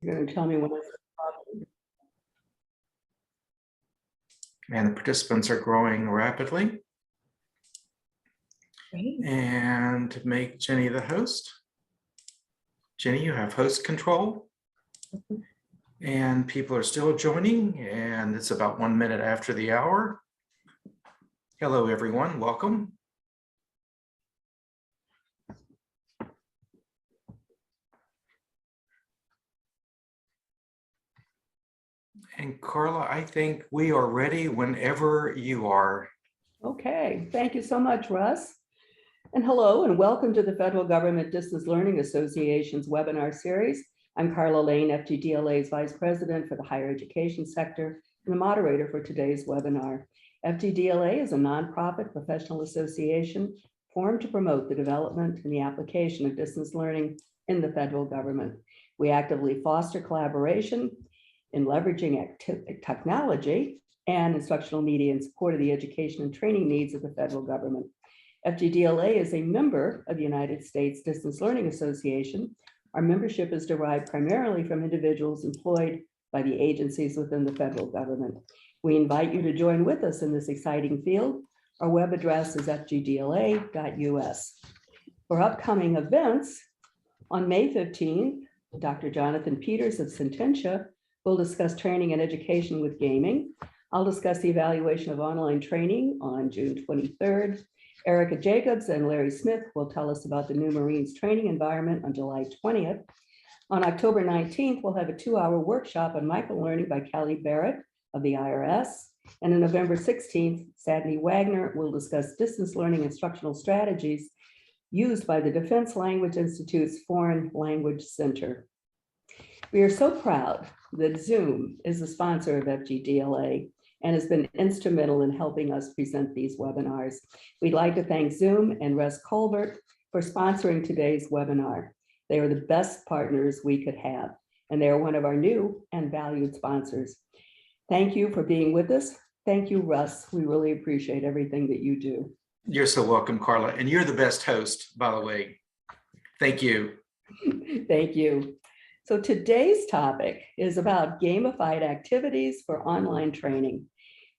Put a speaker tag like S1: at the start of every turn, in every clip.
S1: You're going to tell me when it's talking.
S2: And the participants are growing rapidly.
S1: Great.
S2: And to make Jenny the host. Jenny, you have host control. And people are still joining, and it's about 1 minute after the hour. Hello, everyone. Welcome. And Carla, I think we are ready whenever you are.
S1: Okay, thank you so much, Russ. And hello and welcome to the Federal Government Distance Learning Association's webinar series. I'm Carla Lane, FGDLA's Vice President for the Higher Education Sector and the moderator for today's webinar. FGDLA is a nonprofit professional association formed to promote the development and the application of distance learning in the federal government. We actively foster collaboration in leveraging technology and instructional media in support of the education and training needs of the federal government. FGDLA is a member of the United States Distance Learning Association. Our membership is derived primarily from individuals employed by the agencies within the federal government. We invite you to join with us in this exciting field. Our web address is fgdla.us. For upcoming events, on May 15th, Dr. Jonathan Peters of Sententia will discuss training and education with gaming. I'll discuss the evaluation of online training on June 23rd. Erica Jacobs and Larry Smith will tell us about the new Marines training environment on July 20th. On October 19th, we'll have a 2-hour workshop on microlearning by Kelly Barrett of the IRS. And on November 16th, Sadney Wagner will discuss distance learning instructional strategies used by the Defense Language Institute's Foreign Language Center. We are so proud that Zoom is the sponsor of FGDLA and has been instrumental in helping us present these webinars. We'd like to thank Zoom and Russ Colbert for sponsoring today's webinar. They are the best partners we could have, and they are one of our new and valued sponsors. Thank you for being with us. Thank you, Russ. We really appreciate everything that you do.
S2: You're so welcome, Carla. And you're the best host, by the way. Thank you.
S1: Thank you. So today's topic is about gamified activities for online training.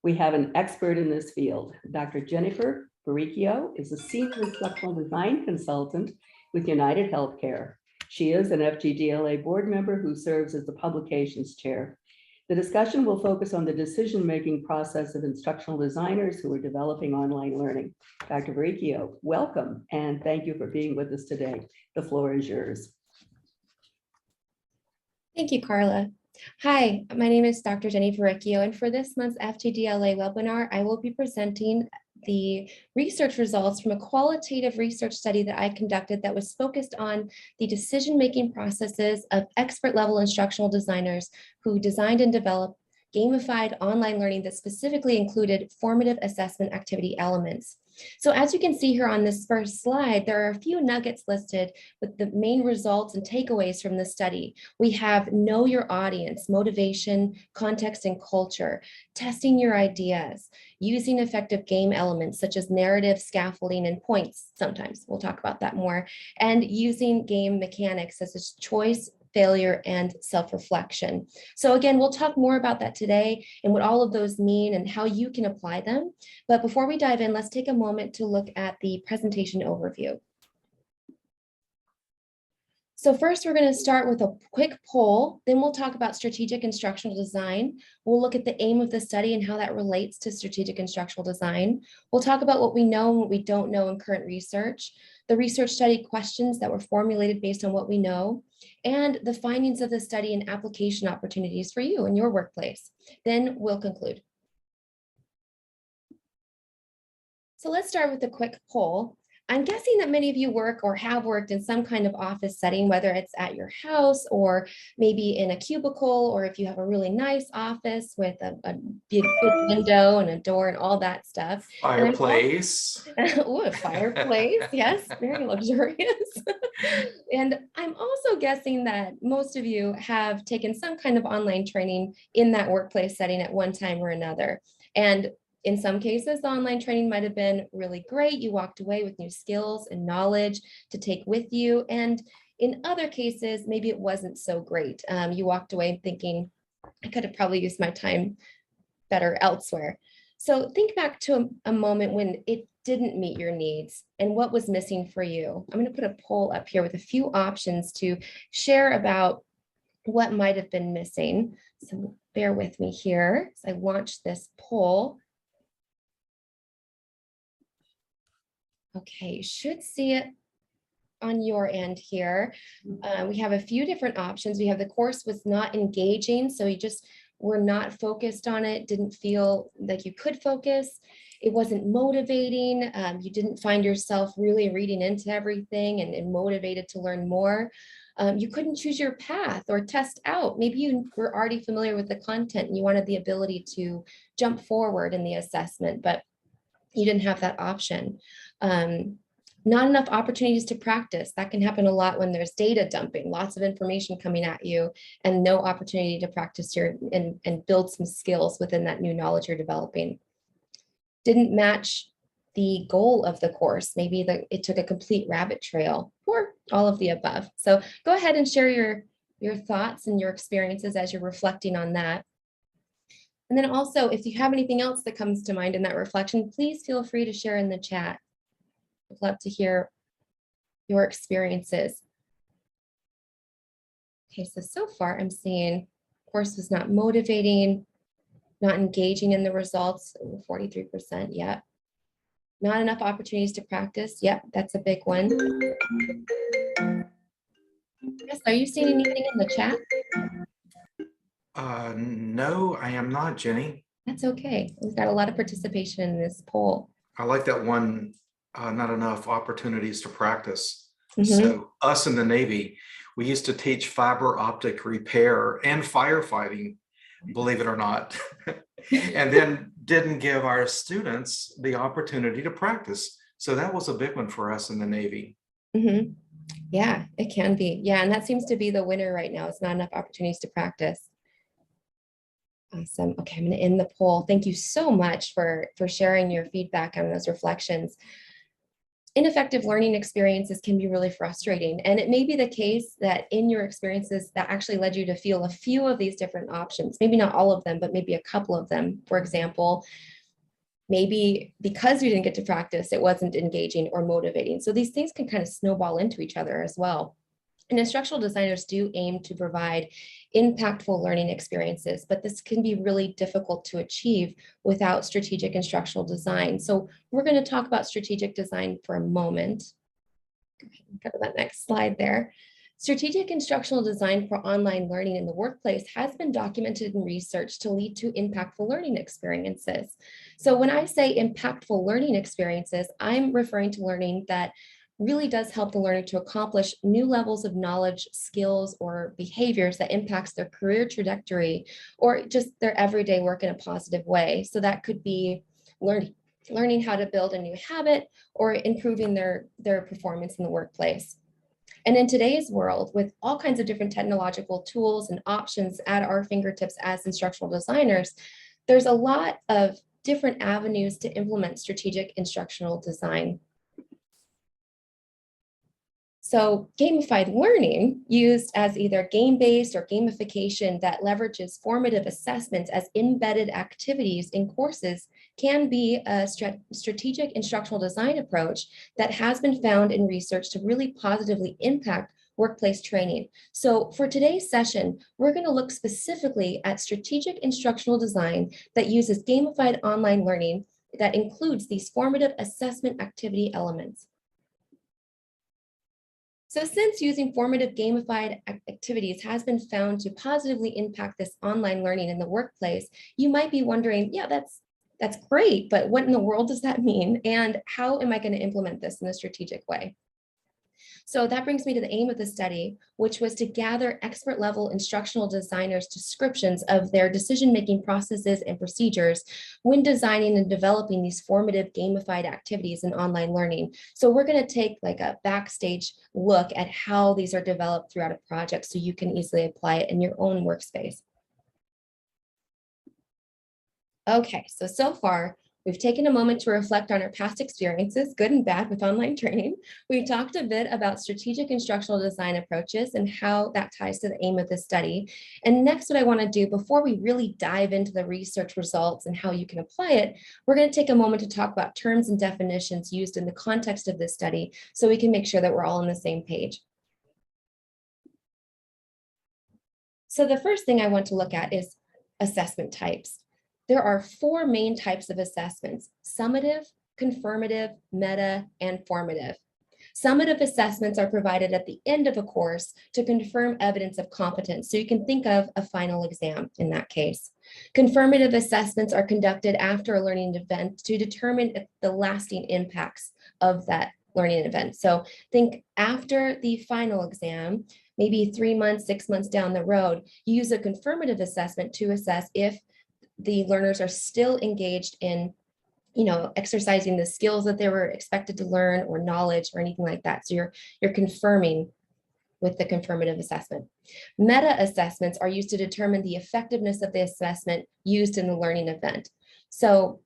S1: We have an expert in this field. Dr. Jennifer Varrichio is a senior instructional design consultant with UnitedHealthcare. She is an FGDLA board member who serves as the publications chair. The discussion will focus on the decision-making process of instructional designers who are developing online learning. Dr. Varrichio, welcome, and thank you for being with us today. The floor is yours.
S3: Thank you, Carla. Hi, my name is Dr. Jenny Varrichio, and for this month's FGDLA webinar, I will be presenting the research results from a qualitative research study that I conducted that was focused on the decision-making processes of expert-level instructional designers who designed and developed gamified online learning that specifically included formative assessment activity elements. So as you can see here on this first slide, there are a few nuggets listed with the main results and takeaways from the study. We have know your audience, motivation, context, and culture, testing your ideas, using effective game elements such as narrative, scaffolding, and points sometimes. We'll talk about that more. And using game mechanics such as choice, failure, and self-reflection. So again, we'll talk more about that today and what all of those mean and how you can apply them. But before we dive in, let's take a moment to look at the presentation overview. So first, we're going to start with a quick poll, then we'll talk about strategic instructional design. We'll look at the aim of the study and how that relates to strategic instructional design. We'll talk about what we know and what we don't know in current research, the research study questions that were formulated based on what we know, and the findings of the study and application opportunities for you in your workplace. Then we'll conclude. So let's start with a quick poll. I'm guessing that many of you work or have worked in some kind of office setting, whether it's at your house or maybe in a cubicle, or if you have a really nice office with a big window and a door and all that stuff.
S2: Fireplace.
S3: Oh, a fireplace. Yes, very luxurious. And I'm also guessing that most of you have taken some kind of online training in that workplace setting at one time or another. And in some cases, the online training might have been really great. You walked away with new skills and knowledge to take with you. And In other cases, maybe it wasn't so great. You walked away thinking, I could have probably used my time better elsewhere. So think back to a moment when it didn't meet your needs and what was missing for you. I'm going to put a poll up here with a few options to share about what might have been missing. So bear with me here as I launch this poll. Okay, you should see it on your end here. We have a few different options. We have the course was not engaging, so you just were not focused on it, didn't feel like you could focus. It wasn't motivating. You didn't find yourself really reading into everything and motivated to learn more. You couldn't choose your path or test out. Maybe you were already familiar with the content and you wanted the ability to jump forward in the assessment, but you didn't have that option. Not enough opportunities to practice. That can happen a lot when there's data dumping, lots of information coming at you and no opportunity to practice and build some skills within that new knowledge you're developing. Didn't match the goal of the course. Maybe it took a complete rabbit trail, or all of the above. So go ahead and share your thoughts and your experiences as you're reflecting on that. And then also, if you have anything else that comes to mind in that reflection, please feel free to share in the chat. I'd love to hear your experiences. Okay, so far I'm seeing course was not motivating, not engaging in the results, 43%, yeah. Not enough opportunities to practice, yep, that's a big one. Yes, are you seeing anything in the chat?
S2: No, I am not, Jenny.
S3: That's okay. We've got a lot of participation in this poll.
S2: I like that one, not enough opportunities to practice.
S3: Mhm.
S2: So us in the Navy, we used to teach fiber optic repair and firefighting, believe it or not, and then didn't give our students the opportunity to practice. So that was a big one for us in the Navy.
S3: Mhm. Yeah, it can be. Yeah, and that seems to be the winner right now. It's not enough opportunities to practice. Awesome. Okay, I'm going to end the poll. Thank you so much for sharing your feedback on those reflections. Ineffective learning experiences can be really frustrating. And it may be the case that in your experiences that actually led you to feel a few of these different options, maybe not all of them, but maybe a couple of them. For example, maybe because you didn't get to practice, it wasn't engaging or motivating. So these things can kind of snowball into each other as well. And instructional designers do aim to provide impactful learning experiences, but this can be really difficult to achieve without strategic instructional design. So we're going to talk about strategic design for a moment. Go to that next slide there. Strategic instructional design for online learning in the workplace has been documented in research to lead to impactful learning experiences. So when I say impactful learning experiences, I'm referring to learning that really does help the learner to accomplish new levels of knowledge, skills, or behaviors that impacts their career trajectory or just their everyday work in a positive way. So that could be learning how to build a new habit or improving their performance in the workplace. And in today's world, with all kinds of different technological tools and options at our fingertips as instructional designers, there's a lot of different avenues to implement strategic instructional design. So gamified learning, used as either game-based or gamification that leverages formative assessments as embedded activities in courses, can be a strategic instructional design approach that has been found in research to really positively impact workplace training. So for today's session, we're going to look specifically at strategic instructional design that uses gamified online learning that includes these formative assessment activity elements. So since using formative gamified activities has been found to positively impact this online learning in the workplace, you might be wondering, yeah, that's great, but what in the world does that mean? And how am I going to implement this in a strategic way? So that brings me to the aim of the study, which was to gather expert level instructional designers' descriptions of their decision-making processes and procedures when designing and developing these formative gamified activities in online learning. So we're going to take like a backstage look at how these are developed throughout a project so you can easily apply it in your own workspace. Okay, so far, We've taken a moment to reflect on our past experiences, good and bad, with online training. We talked a bit about strategic instructional design approaches and how that ties to the aim of the study. And next, what I want to do before we really dive into the research results and how you can apply it, we're going to take a moment to talk about terms and definitions used in the context of this study so we can make sure that we're all on the same page. So the first thing I want to look at is assessment types. There are 4 main types of assessments: summative, confirmative, meta, and formative. Summative assessments are provided at the end of a course to confirm evidence of competence. So you can think of a final exam in that case. Confirmative assessments are conducted after a learning event to determine the lasting impacts of that learning event. So think after the final exam, maybe 3 months, 6 months down the road, you use a confirmative assessment to assess if the learners are still engaged in, exercising the skills that they were expected to learn, or knowledge, or anything like that. So you're confirming with the confirmative assessment. Meta assessments are used to determine the effectiveness of the assessment used in the learning event. So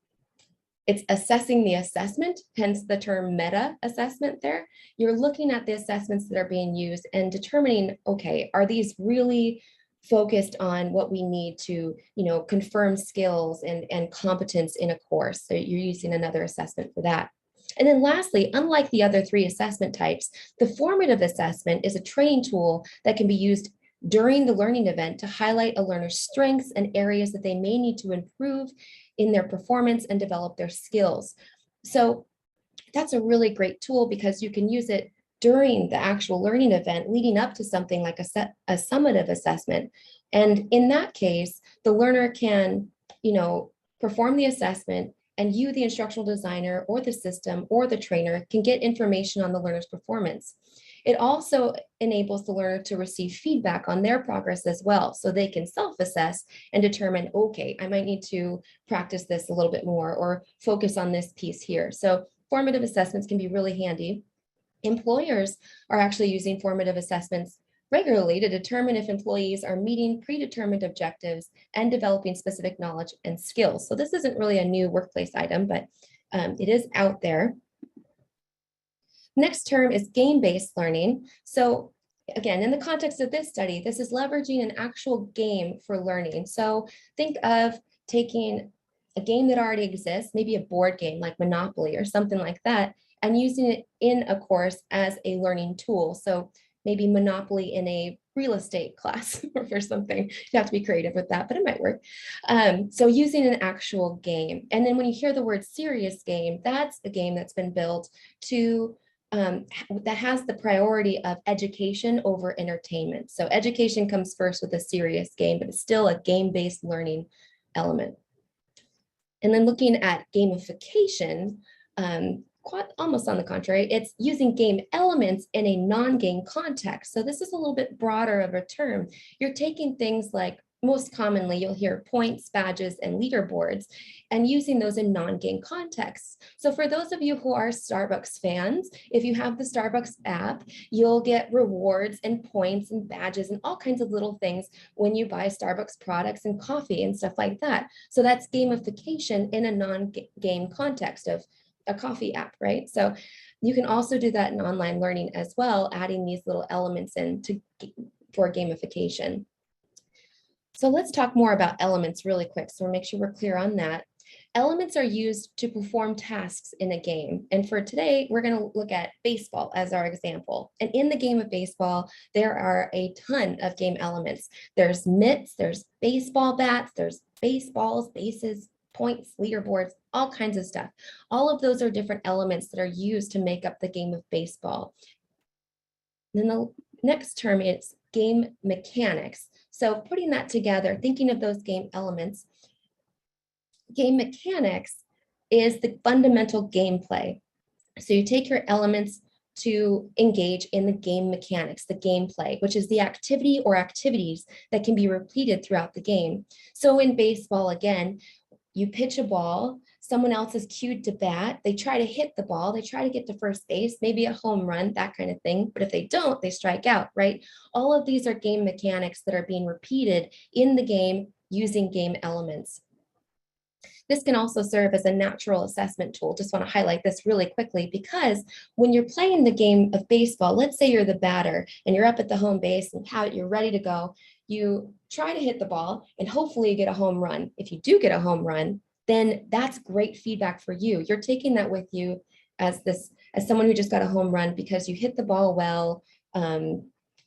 S3: it's assessing the assessment, hence the term meta assessment there. You're looking at the assessments that are being used and determining, okay, are these really focused on what we need to, confirm skills and competence in a course? So you're using another assessment for that. And then lastly, unlike the other 3 assessment types, the formative assessment is a training tool that can be used during the learning event to highlight a learner's strengths and areas that they may need to improve in their performance and develop their skills. So that's a really great tool because you can use it during the actual learning event leading up to something like a summative assessment. And in that case, the learner can, perform the assessment, and you, the instructional designer or the system or the trainer, can get information on the learner's performance. It also enables the learner to receive feedback on their progress as well, so they can self-assess and determine, okay, I might need to practice this a little bit more or focus on this piece here. So formative assessments can be really handy. Employers are actually using formative assessments regularly to determine if employees are meeting predetermined objectives and developing specific knowledge and skills. So this isn't really a new workplace item, but it is out there. Next term is game-based learning. So again, in the context of this study, this is leveraging an actual game for learning. So think of taking a game that already exists, maybe a board game like Monopoly or something like that, and using it in a course as a learning tool. So maybe Monopoly in a real estate class or something. You have to be creative with that, but it might work. So using an actual game. And then when you hear the word serious game, that's a game that's been built to that has the priority of education over entertainment. So education comes first with a serious game, but it's still a game-based learning element. And then looking at gamification, quite almost on the contrary, it's using game elements in a non-game context. So this is a little bit broader of a term. You're taking things like, most commonly you'll hear points, badges, and leaderboards, and using those in non-game contexts. So for those of you who are Starbucks fans, if you have the Starbucks app, you'll get rewards and points and badges and all kinds of little things when you buy Starbucks products and coffee and stuff like that. So that's gamification in a non-game context of a coffee app, right? So you can also do that in online learning as well, adding these little elements in for gamification. So let's talk more about elements really quick, so we'll make sure we're clear on that. Elements are used to perform tasks in a game. And for today, we're going to look at baseball as our example. And in the game of baseball, there are a ton of game elements. There's mitts, there's baseball bats, there's baseballs, bases, points, leaderboards, all kinds of stuff. All of those are different elements that are used to make up the game of baseball. Then the next term is game mechanics. So putting that together, thinking of those game elements, game mechanics is the fundamental gameplay. So you take your elements to engage in the game mechanics, the gameplay, which is the activity or activities that can be repeated throughout the game. So in baseball, again, you pitch a ball, someone else is cued to bat, they try to hit the ball, they try to get to first base, maybe a home run, that kind of thing. But if they don't, they strike out, right? All of these are game mechanics that are being repeated in the game using game elements. This can also serve as a natural assessment tool. Just want to highlight this really quickly, because when you're playing the game of baseball, let's say you're the batter and you're up at the home base and you're ready to go. You try to hit the ball and hopefully you get a home run. If you do get a home run, then that's great feedback for you. You're taking that with you as someone who just got a home run because you hit the ball well.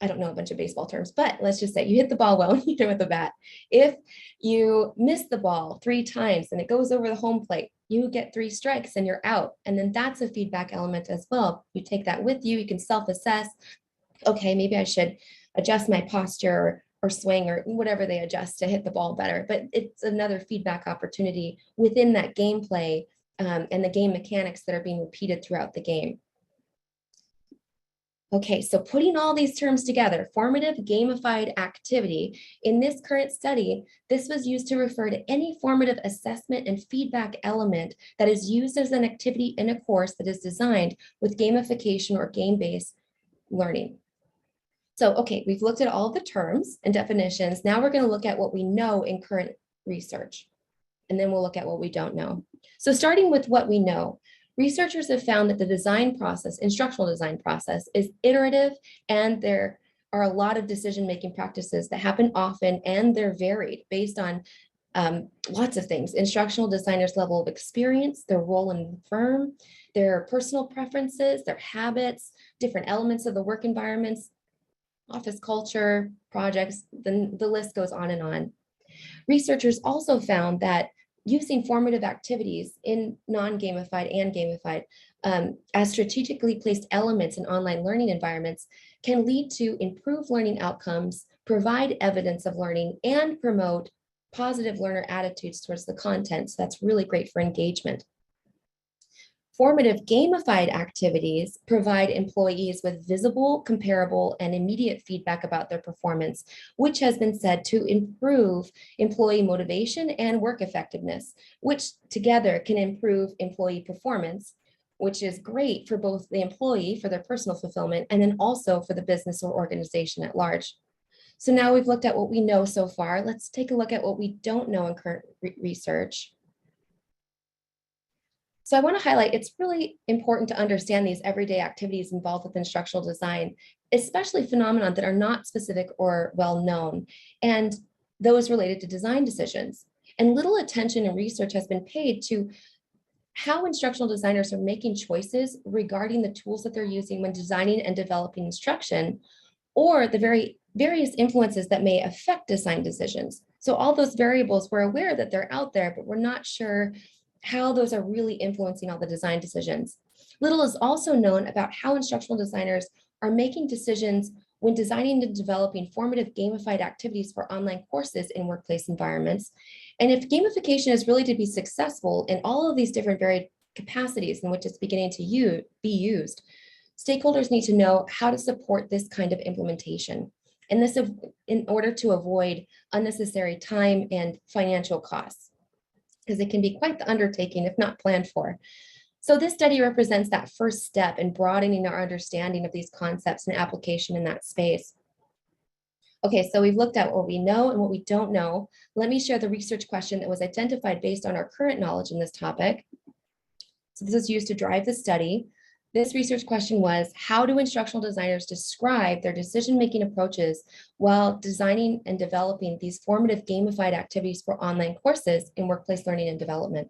S3: I don't know a bunch of baseball terms, but let's just say you hit the ball well and you hit it with a bat. If you miss the ball 3 times and it goes over the home plate, you get 3 strikes and you're out. And then that's a feedback element as well. You take that with you. You can self-assess. Okay, maybe I should adjust my posture or swing or whatever they adjust to hit the ball better. But it's another feedback opportunity within that gameplay and the game mechanics that are being repeated throughout the game. Okay, so putting all these terms together, formative gamified activity, in this current study, this was used to refer to any formative assessment and feedback element that is used as an activity in a course that is designed with gamification or game-based learning. So, okay, we've looked at all the terms and definitions. Now we're going to look at what we know in current research, and then we'll look at what we don't know. So starting with what we know, researchers have found that the design process, instructional design process, is iterative, and there are a lot of decision-making practices that happen often, and they're varied based on lots of things: instructional designers' level of experience, their role in the firm, their personal preferences, their habits, different elements of the work environments, office culture, projects, then the list goes on and on. Researchers also found that using formative activities in non-gamified and gamified as strategically placed elements in online learning environments can lead to improved learning outcomes, provide evidence of learning, and promote positive learner attitudes towards the content. So that's really great for engagement. Formative gamified activities provide employees with visible, comparable, and immediate feedback about their performance, which has been said to improve employee motivation and work effectiveness, which together can improve employee performance, which is great for both the employee for their personal fulfillment and then also for the business or organization at large. So now we've looked at what we know so far. Let's take a look at what we don't know in current research. So I want to highlight, it's really important to understand these everyday activities involved with instructional design, especially phenomena that are not specific or well known, and those related to design decisions. And little attention and research has been paid to how instructional designers are making choices regarding the tools that they're using when designing and developing instruction, or the various influences that may affect design decisions. So all those variables, we're aware that they're out there, but we're not sure how those are really influencing all the design decisions. Little is also known about how instructional designers are making decisions when designing and developing formative gamified activities for online courses in workplace environments. And if gamification is really to be successful in all of these different varied capacities in which it's beginning to be used, stakeholders need to know how to support this kind of implementation. And this in order to avoid unnecessary time and financial costs, because it can be quite the undertaking if not planned for. So this study represents that first step in broadening our understanding of these concepts and application in that space. Okay, so we've looked at what we know and what we don't know. Let me share the research question that was identified based on our current knowledge in this topic. So this is used to drive the study. This research question was, how do instructional designers describe their decision-making approaches while designing and developing these formative gamified activities for online courses in workplace learning and development?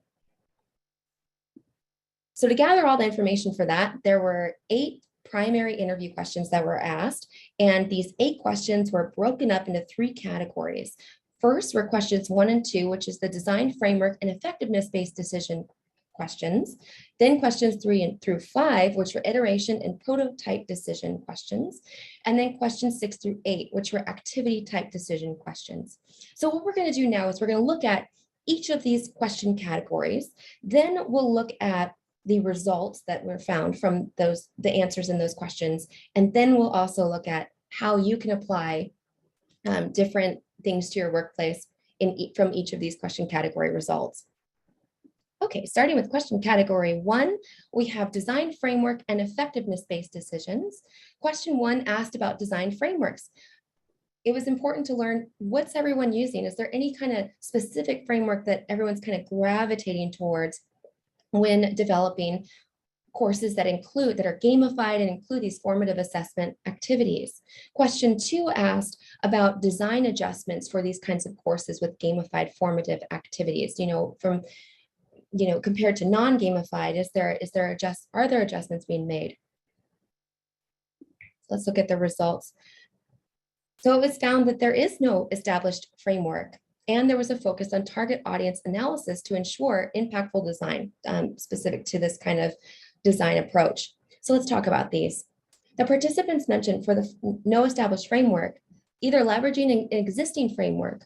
S3: So to gather all the information for that, there were 8 primary interview questions that were asked, and these 8 questions were broken up into 3 categories. First were questions 1 and 2, which is the design framework and effectiveness-based decision questions. Then questions 3 through 5, which were iteration and prototype decision questions. And then questions 6 through 8, which were activity type decision questions. So what we're going to do now is we're going to look at each of these question categories. Then we'll look at the results that were found from the answers in those questions. And then we'll also look at how you can apply different things to your workplace from each of these question category results. Okay, starting with question category 1, we have design framework and effectiveness-based decisions. Question 1 asked about design frameworks. it was important to learn, what's everyone using? Is there any kind of specific framework that everyone's kind of gravitating towards when developing courses that are gamified and include these formative assessment activities? Question 2 asked about design adjustments for these kinds of courses with gamified formative activities, compared to non-gamified, are there adjustments being made? Let's look at the results. So it was found that there is no established framework, and there was a focus on target audience analysis to ensure impactful design, specific to this kind of design approach. So let's talk about these. The participants mentioned for the no established framework, either leveraging an existing framework,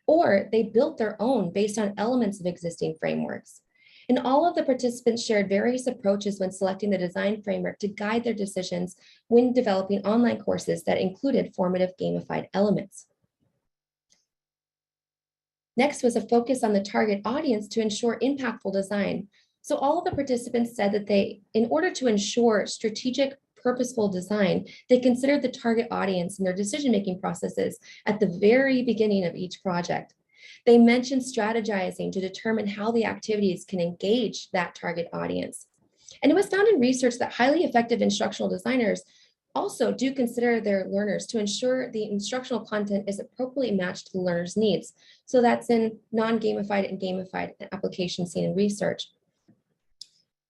S3: or they built their own based on elements of existing frameworks. And all of the participants shared various approaches when selecting the design framework to guide their decisions when developing online courses that included formative gamified elements. Next was a focus on the target audience to ensure impactful design. So all of the participants said that in order to ensure strategic, purposeful design, they considered the target audience in their decision-making processes at the very beginning of each project. They mentioned strategizing to determine how the activities can engage that target audience. And it was found in research that highly effective instructional designers also do consider their learners to ensure the instructional content is appropriately matched to the learner's needs. So that's in non-gamified and gamified applications seen in research.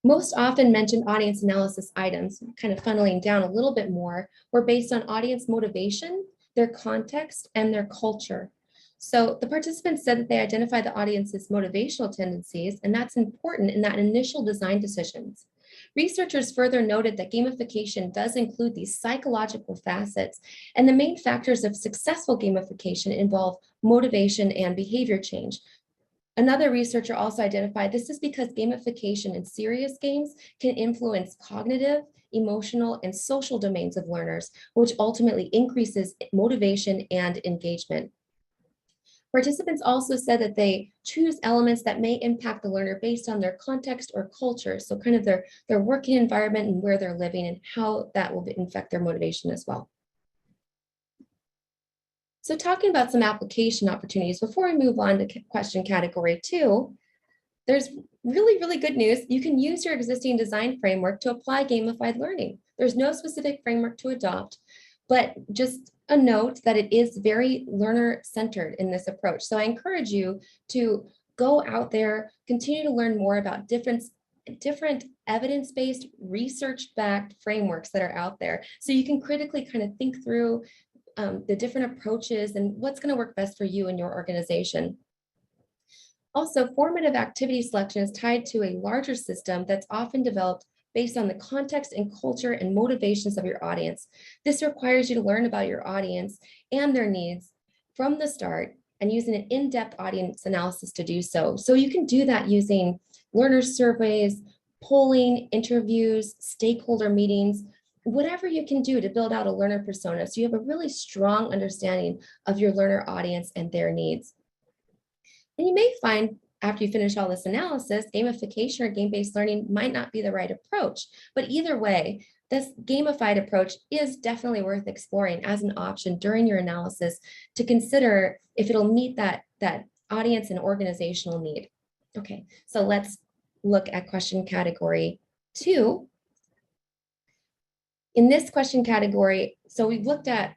S3: Most often mentioned audience analysis items, kind of funneling down a little bit more, were based on audience motivation, their context, and their culture. So the participants said that they identify the audience's motivational tendencies, and that's important in that initial design decisions. Researchers further noted that gamification does include these psychological facets, and the main factors of successful gamification involve motivation and behavior change. Another researcher also identified this is because gamification in serious games can influence cognitive, emotional, and social domains of learners, which ultimately increases motivation and engagement. Participants also said that they choose elements that may impact the learner based on their context or culture, so kind of their working environment and where they're living and how that will affect their motivation as well. So talking about some application opportunities, before we move on to question category 2, there's really, really good news. You can use your existing design framework to apply gamified learning. There's no specific framework to adopt, but just a note that it is very learner-centered in this approach. So I encourage you to go out there, continue to learn more about different evidence-based, research-backed frameworks that are out there. So you can critically kind of think through the different approaches and what's going to work best for you and your organization. Also, formative activity selection is tied to a larger system that's often developed based on the context and culture and motivations of your audience. This requires you to learn about your audience and their needs from the start and using an in-depth audience analysis to do so. So you can do that using learner surveys, polling, interviews, stakeholder meetings, whatever you can do to build out a learner persona so you have a really strong understanding of your learner audience and their needs. And you may find after you finish all this analysis, gamification or game-based learning might not be the right approach. But either way, this gamified approach is definitely worth exploring as an option during your analysis to consider if it'll meet that audience and organizational need. Okay, so let's look at question category 2. In this question category, so we've looked at,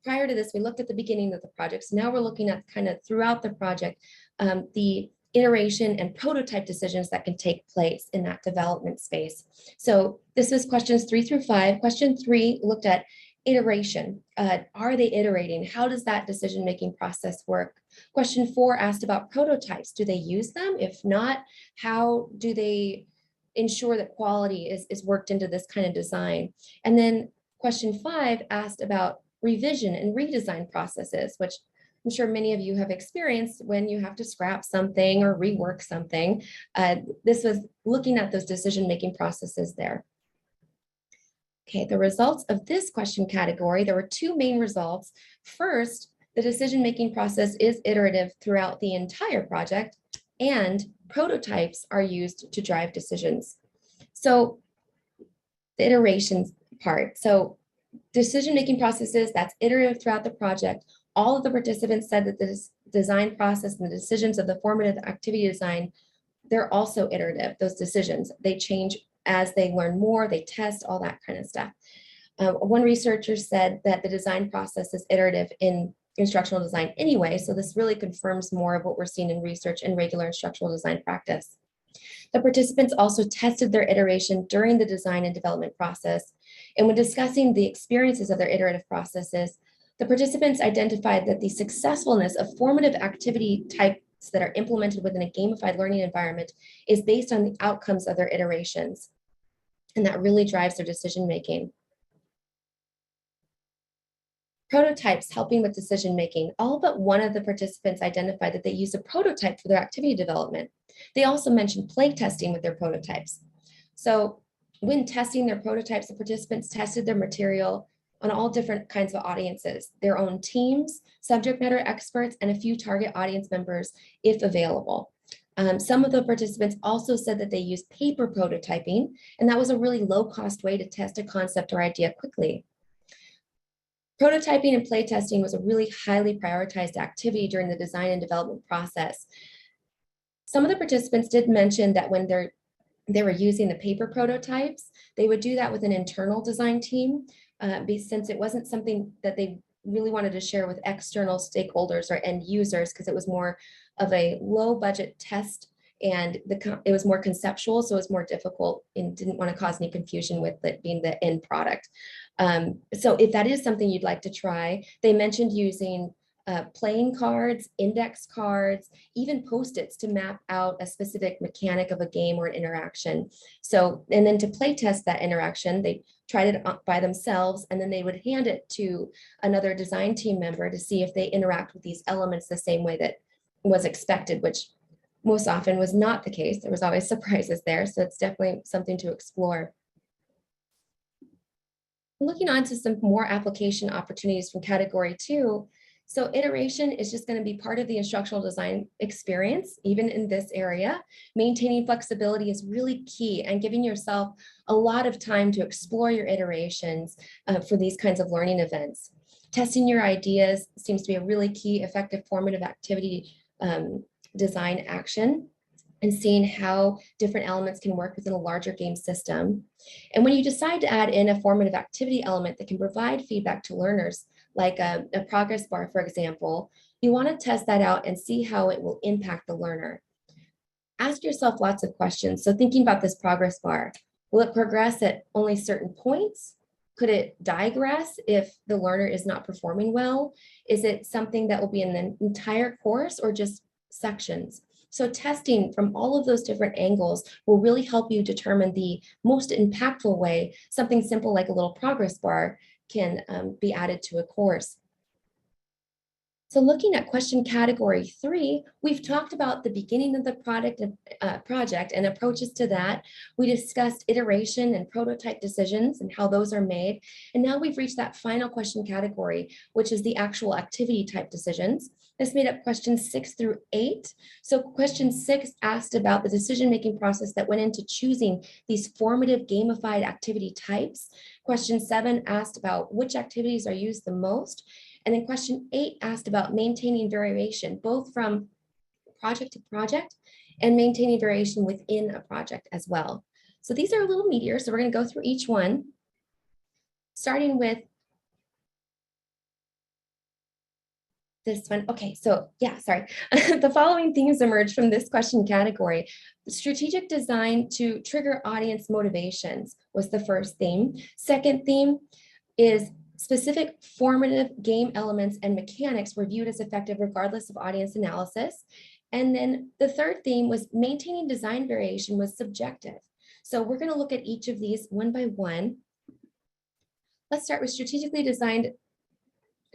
S3: prior to this, we looked at the beginning of the project. So now we're looking at kind of throughout the project, the iteration and prototype decisions that can take place in that development space. So this was questions 3 through 5. Question 3 looked at iteration. Are they iterating? How does that decision-making process work? Question 4 asked about prototypes. Do they use them? If not, how do they ensure that quality is worked into this kind of design? And then question 5 asked about revision and redesign processes, which I'm sure many of you have experienced when you have to scrap something or rework something. This was looking at those decision-making processes there. Okay, the results of this question category, there were 2 main results. First, the decision-making process is iterative throughout the entire project, and prototypes are used to drive decisions. So the iterations part. So decision-making processes, that's iterative throughout the project. All of the participants said that this design process and the decisions of the formative activity design, they're also iterative, those decisions. They change as they learn more, they test, all that kind of stuff. One researcher said that the design process is iterative in instructional design anyway, so this really confirms more of what we're seeing in research and regular instructional design practice. The participants also tested their iteration during the design and development process. And when discussing the experiences of their iterative processes, the participants identified that the successfulness of formative activity types that are implemented within a gamified learning environment is based on the outcomes of their iterations. And that really drives their decision-making. Prototypes helping with decision-making. All but one of the participants identified that they use a prototype for their activity development. They also mentioned play testing with their prototypes. So when testing their prototypes, the participants tested their material on all different kinds of audiences, their own teams, subject matter experts, and a few target audience members if available. Some of the participants also said that they used paper prototyping, and that was a really low-cost way to test a concept or idea quickly. Prototyping and playtesting was a really highly prioritized activity during the design and development process. Some of the participants did mention that when they were using the paper prototypes, they would do that with an internal design team, since it wasn't something that they really wanted to share with external stakeholders or end users, because it was more of a low budget test and it was more conceptual, so it was more difficult and didn't want to cause any confusion with it being the end product. So if that is something you'd like to try, they mentioned using playing cards, index cards, even Post-its to map out a specific mechanic of a game or an interaction. So, and then to play test that interaction, they tried it by themselves, and then they would hand it to another design team member to see if they interact with these elements the same way that was expected, which most often was not the case. There was always surprises there. So it's definitely something to explore. Looking on to some more application opportunities from category 2. So iteration is just going to be part of the instructional design experience, even in this area. Maintaining flexibility is really key, and giving yourself a lot of time to explore your iterations for these kinds of learning events. Testing your ideas seems to be a really key effective formative activity design action, and seeing how different elements can work within a larger game system. And when you decide to add in a formative activity element that can provide feedback to learners, like a progress bar, for example, you want to test that out and see how it will impact the learner. Ask yourself lots of questions. So thinking about this progress bar, will it progress at only certain points? Could it digress if the learner is not performing well? Is it something that will be in the entire course or just sections? So testing from all of those different angles will really help you determine the most impactful way something simple like a little progress bar can be added to a course. So looking at question category 3, we've talked about the beginning of the project and approaches to that. We discussed iteration and prototype decisions and how those are made. And now we've reached that final question category, which is the actual activity type decisions. This made up questions 6 through 8. So question 6 asked about the decision-making process that went into choosing these formative gamified activity types. Question 7 asked about which activities are used the most. And then question 8 asked about maintaining variation, both from project to project and maintaining variation within a project as well. So these are a little meatier, so we're going to go through each one, starting with this one. Okay, so yeah, sorry. The following themes emerged from this question category. Strategic design to trigger audience motivations was the first theme. Second theme is specific formative game elements and mechanics were viewed as effective regardless of audience analysis. And then the third theme was maintaining design variation was subjective. So we're going to look at each of these one by one. Let's start with strategically designed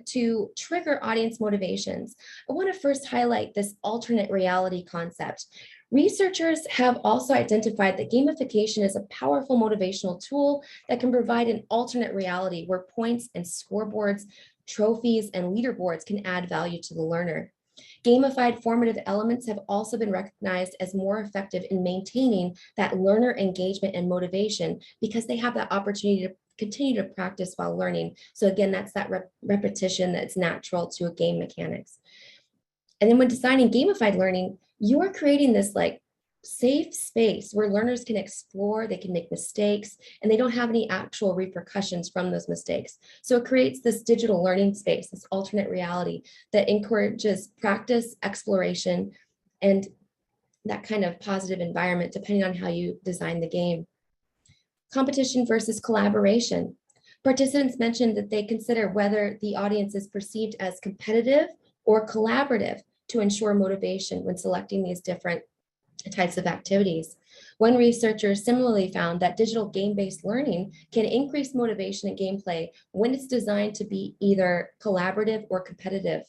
S3: to trigger audience motivations. I want to first highlight this alternate reality concept. Researchers have also identified that gamification is a powerful motivational tool that can provide an alternate reality where points and scoreboards, trophies, and leaderboards can add value to the learner. Gamified formative elements have also been recognized as more effective in maintaining that learner engagement and motivation because they have that opportunity continue to practice while learning. So again, that's that repetition that's natural to a game mechanics. And then when designing gamified learning, you're creating this like safe space where learners can explore, they can make mistakes, and they don't have any actual repercussions from those mistakes. So it creates this digital learning space, this alternate reality that encourages practice, exploration, and that kind of positive environment, depending on how you design the game. Competition versus collaboration. Participants mentioned that they consider whether the audience is perceived as competitive or collaborative to ensure motivation when selecting these different types of activities. One researcher similarly found that digital game-based learning can increase motivation and gameplay when it's designed to be either collaborative or competitive.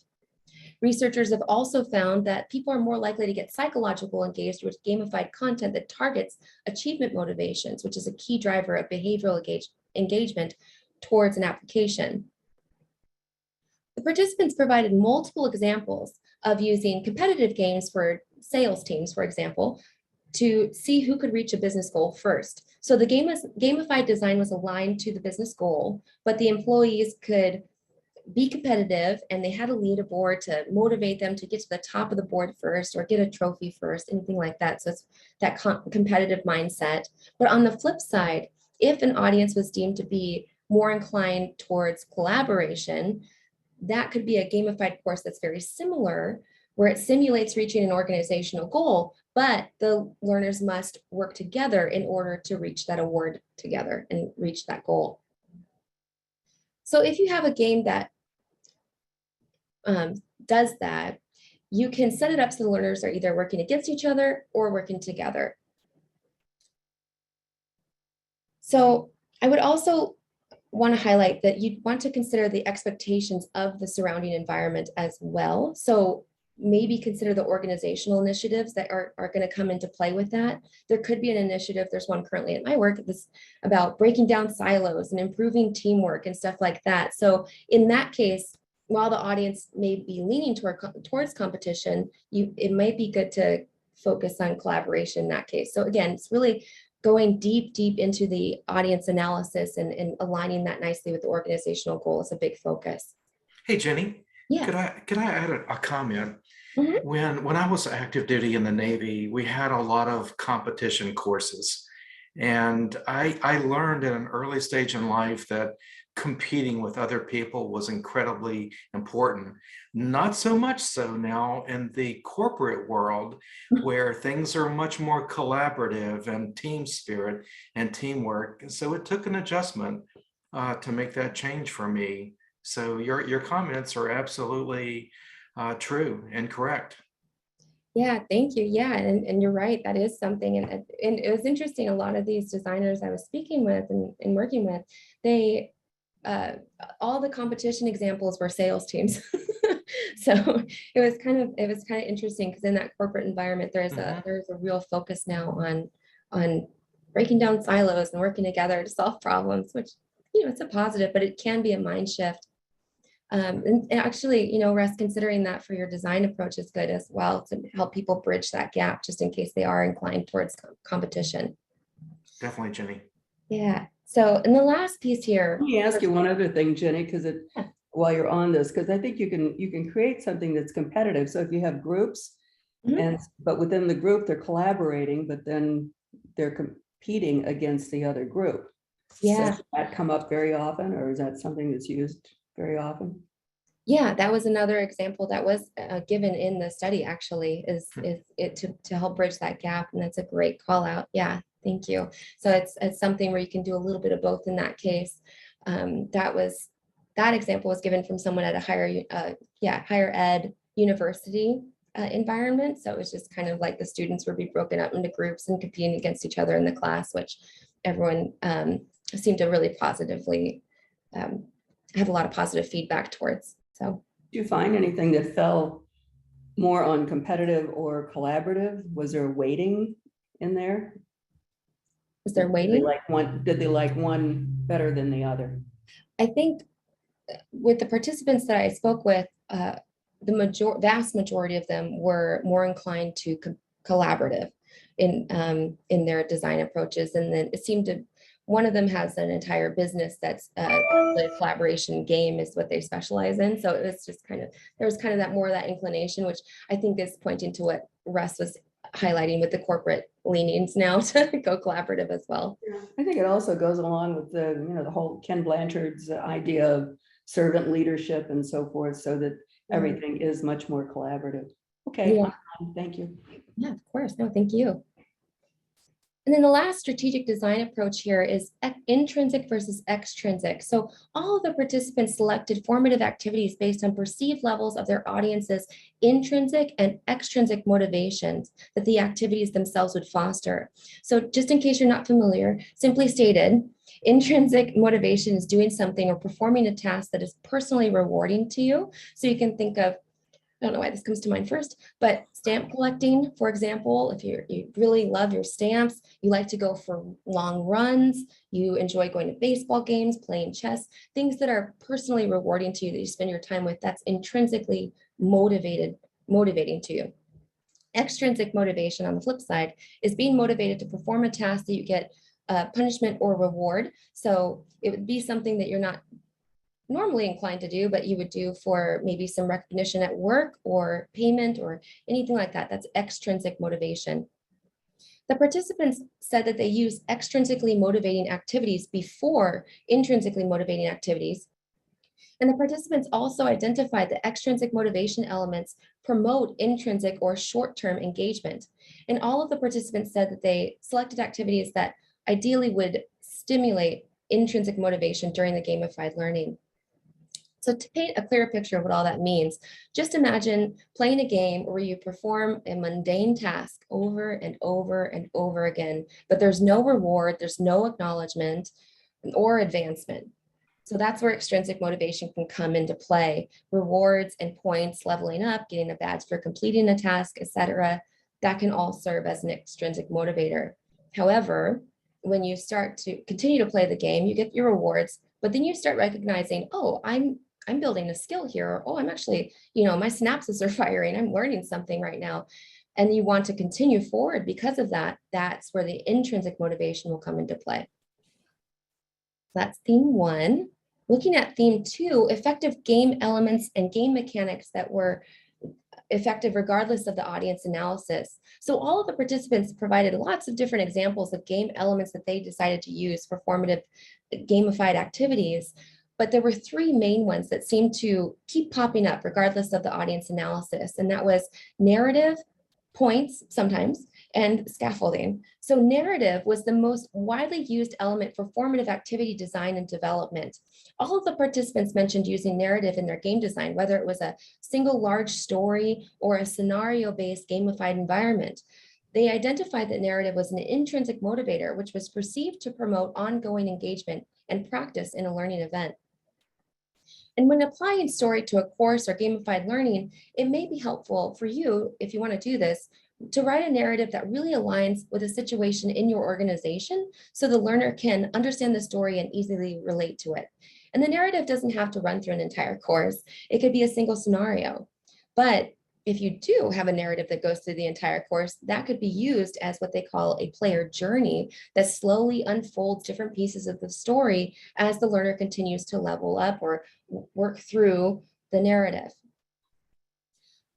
S3: Researchers have also found that people are more likely to get psychological engaged with gamified content that targets achievement motivations, which is a key driver of behavioral engagement towards an application. The participants provided multiple examples of using competitive games for sales teams, for example, to see who could reach a business goal first. So the gamified design was aligned to the business goal, but the employees could be competitive and they had a leaderboard to motivate them to get to the top of the board first or get a trophy first, anything like that. So it's that competitive mindset. But on the flip side, if an audience was deemed to be more inclined towards collaboration, that could be a gamified course that's very similar, where it simulates reaching an organizational goal, but the learners must work together in order to reach that award together and reach that goal. So if you have a game that does that, you can set it up so the learners are either working against each other or working together. So I would also want to highlight that you'd want to consider the expectations of the surrounding environment as well. So maybe consider the organizational initiatives that are going to come into play with that. There could be an initiative, there's one currently at my work, this about breaking down silos and improving teamwork and stuff like that. So in that case, while the audience may be leaning towards competition, it might be good to focus on collaboration in that case. So again, it's really going deep into the audience analysis and aligning that nicely with the organizational goal is a big focus.
S2: Hey, Jenny.
S3: Yeah.
S2: Could I add a comment?
S3: Mm-hmm.
S2: When I was active duty in the Navy, we had a lot of competition courses. And I learned at an early stage in life that competing with other people was incredibly important. Not so much so now in the corporate world, where things are much more collaborative and team spirit and teamwork. And so it took an adjustment to make that change for me. So your comments are absolutely true and correct.
S3: Yeah, thank you. Yeah, and you're right. That is something. And it was interesting. A lot of these designers I was speaking with and working with, they all the competition examples were sales teams. So it was kind of interesting because in that corporate environment, there's a real focus now on breaking down silos and working together to solve problems, which it's a positive, but it can be a mind shift. And actually, Russ, considering that for your design approach is good as well to help people bridge that gap just in case they are inclined towards competition.
S2: Definitely, Jenny.
S3: Yeah. So in the last piece here.
S1: Let me ask you one other thing, Jenny, because while you're on this, because I think you can create something that's competitive. So if you have groups, but within the group they're collaborating, but then they're competing against the other group.
S3: Yeah.
S1: Does that come up very often, or is that something that's used very often?
S3: Yeah, that was another example that was given in the study. Actually, is it to help bridge that gap, and that's a great call out. Yeah, thank you. So it's something where you can do a little bit of both in that case. That example was given from someone at a higher ed university environment. So it was just kind of like the students would be broken up into groups and competing against each other in the class, which everyone seemed to really positively have a lot of positive feedback towards. So,
S1: do you find anything that fell more on competitive or collaborative? Was there a weighting in there?
S3: Was there weighting?
S1: Did they like one better than the other?
S3: I think with the participants that I spoke with, the vast majority of them were more inclined to collaborative in their design approaches, and then it seemed to One of them has an entire business that's the collaboration game is what they specialize in. So it was just there was kind of that more of that inclination, which I think is pointing to what Russ was highlighting with the corporate leanings now to go collaborative as well.
S1: I think it also goes along with the whole Ken Blanchard's idea of servant leadership and so forth, so that everything is much more collaborative. Okay,
S3: Yeah.
S1: thank you.
S3: Yeah, of course. No, thank you. And then the last strategic design approach here is intrinsic versus extrinsic. So all of the participants selected formative activities based on perceived levels of their audience's intrinsic and extrinsic motivations that the activities themselves would foster. So just in case you're not familiar, simply stated, intrinsic motivation is doing something or performing a task that is personally rewarding to you. So you can think of, I don't know why this comes to mind first, but stamp collecting, for example, if you really love your stamps, you like to go for long runs, you enjoy going to baseball games, playing chess, things that are personally rewarding to you that you spend your time with, that's intrinsically motivating to you. Extrinsic motivation, on the flip side, is being motivated to perform a task that you get punishment or reward. So it would be something that you're not normally inclined to do, but you would do for maybe some recognition at work or payment or anything like that. That's extrinsic motivation. The participants said that they use extrinsically motivating activities before intrinsically motivating activities. And the participants also identified that extrinsic motivation elements promote intrinsic or short-term engagement. And all of the participants said that they selected activities that ideally would stimulate intrinsic motivation during the gamified learning. So to paint a clearer picture of what all that means, just imagine playing a game where you perform a mundane task over and over and over again, but there's no reward, there's no acknowledgement or advancement. So that's where extrinsic motivation can come into play. Rewards and points, leveling up, getting a badge for completing a task, etc. That can all serve as an extrinsic motivator. However, when you start to continue to play the game, you get your rewards, but then you start recognizing, oh, I'm building a skill here. Or, oh, I'm actually, my synapses are firing. I'm learning something right now. And you want to continue forward because of that. That's where the intrinsic motivation will come into play. That's theme 1. Looking at theme 2, effective game elements and game mechanics that were effective regardless of the audience analysis. So all of the participants provided lots of different examples of game elements that they decided to use for formative gamified activities. But there were 3 main ones that seemed to keep popping up regardless of the audience analysis. And that was narrative, points sometimes, and scaffolding. So narrative was the most widely used element for formative activity design and development. All of the participants mentioned using narrative in their game design, whether it was a single large story or a scenario-based gamified environment. They identified that narrative was an intrinsic motivator, which was perceived to promote ongoing engagement and practice in a learning event. And when applying story to a course or gamified learning, it may be helpful for you, if you want to do this, to write a narrative that really aligns with a situation in your organization so the learner can understand the story and easily relate to it. And the narrative doesn't have to run through an entire course. It could be a single scenario. But if you do have a narrative that goes through the entire course, that could be used as what they call a player journey that slowly unfolds different pieces of the story as the learner continues to level up or work through the narrative.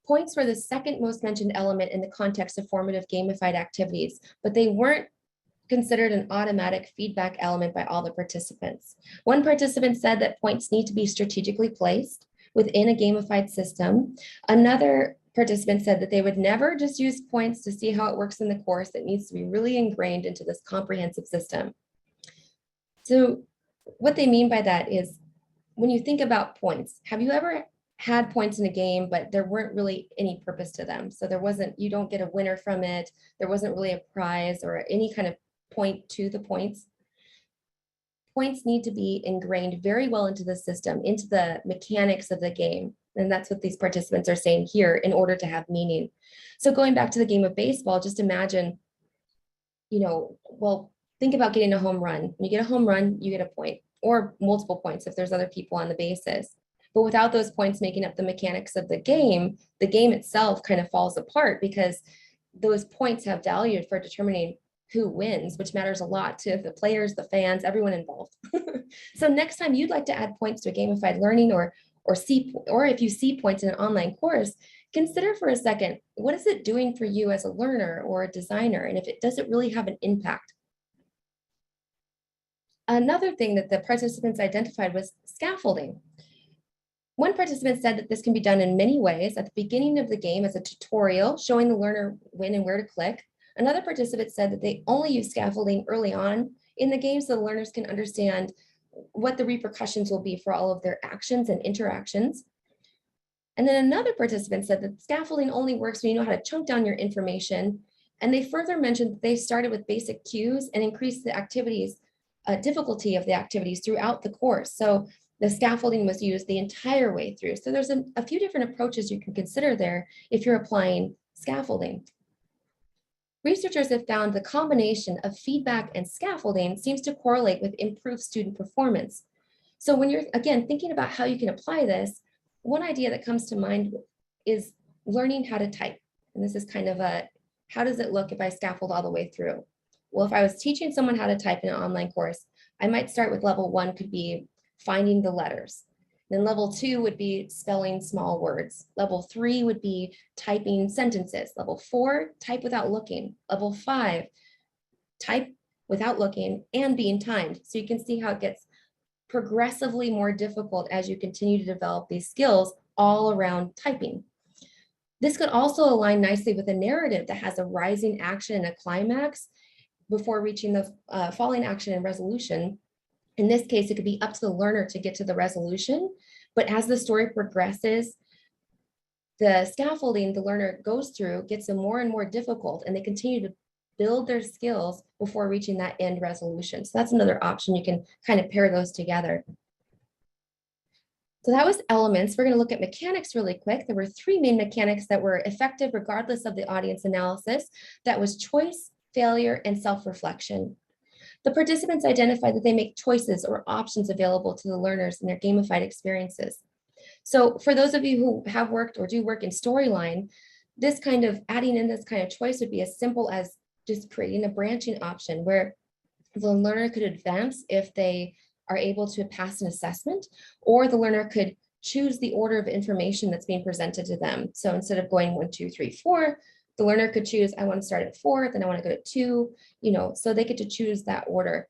S3: Points were the second most mentioned element in the context of formative gamified activities, but they weren't considered an automatic feedback element by all the participants. One participant said that points need to be strategically placed within a gamified system. Another participant said that they would never just use points to see how it works in the course. It needs to be really ingrained into this comprehensive system. So what they mean by that is, when you think about points, have you ever had points in a game, but there weren't really any purpose to them? So you don't get a winner from it. There wasn't really a prize or any kind of point to the points. Points need to be ingrained very well into the system, into the mechanics of the game. And that's what these participants are saying here in order to have meaning. So going back to the game of baseball, just imagine, think about getting a home run. When you get a home run, you get a point or multiple points if there's other people on the bases. But without those points making up the mechanics of the game itself kind of falls apart because those points have value for determining who wins, which matters a lot to the players, the fans, everyone involved. So next time you'd like to add points to a gamified learning or if you see points in an online course, consider for a second, what is it doing for you as a learner or a designer? And if it does it really have an impact? Another thing that the participants identified was scaffolding. One participant said that this can be done in many ways at the beginning of the game as a tutorial, showing the learner when and where to click. Another participant said that they only use scaffolding early on in the game so the learners can understand what the repercussions will be for all of their actions and interactions. And then another participant said that scaffolding only works when you know how to chunk down your information. And they further mentioned that they started with basic cues and increased the activities, difficulty of the activities throughout the course. So the scaffolding was used the entire way through. So there's a few different approaches you can consider there if you're applying scaffolding. Researchers have found the combination of feedback and scaffolding seems to correlate with improved student performance. So when you're, again, thinking about how you can apply this, one idea that comes to mind is learning how to type. And this is kind of how does it look if I scaffold all the way through? Well, if I was teaching someone how to type in an online course, I might start with level 1 could be finding the letters. Then level 2 would be spelling small words. Level 3 would be typing sentences. Level 4, type without looking. Level 5, type without looking and being timed. So you can see how it gets progressively more difficult as you continue to develop these skills all around typing. This could also align nicely with a narrative that has a rising action and a climax before reaching the falling action and resolution. In this case, it could be up to the learner to get to the resolution, but as the story progresses, the scaffolding the learner goes through gets them more and more difficult, and they continue to build their skills before reaching that end resolution. So that's another option. You can kind of pair those together. So that was elements. We're going to look at mechanics really quick. There were 3 main mechanics that were effective regardless of the audience analysis. That was choice, failure, and self-reflection. The participants identified that they make choices or options available to the learners in their gamified experiences. So for those of you who have worked or do work in storyline, this kind of adding in this kind of choice would be as simple as just creating a branching option where the learner could advance if they are able to pass an assessment, or the learner could choose the order of information that's being presented to them. So instead of going 1, 2, 3, 4, the learner could choose, I want to start at 4, then I want to go to 2, so they get to choose that order.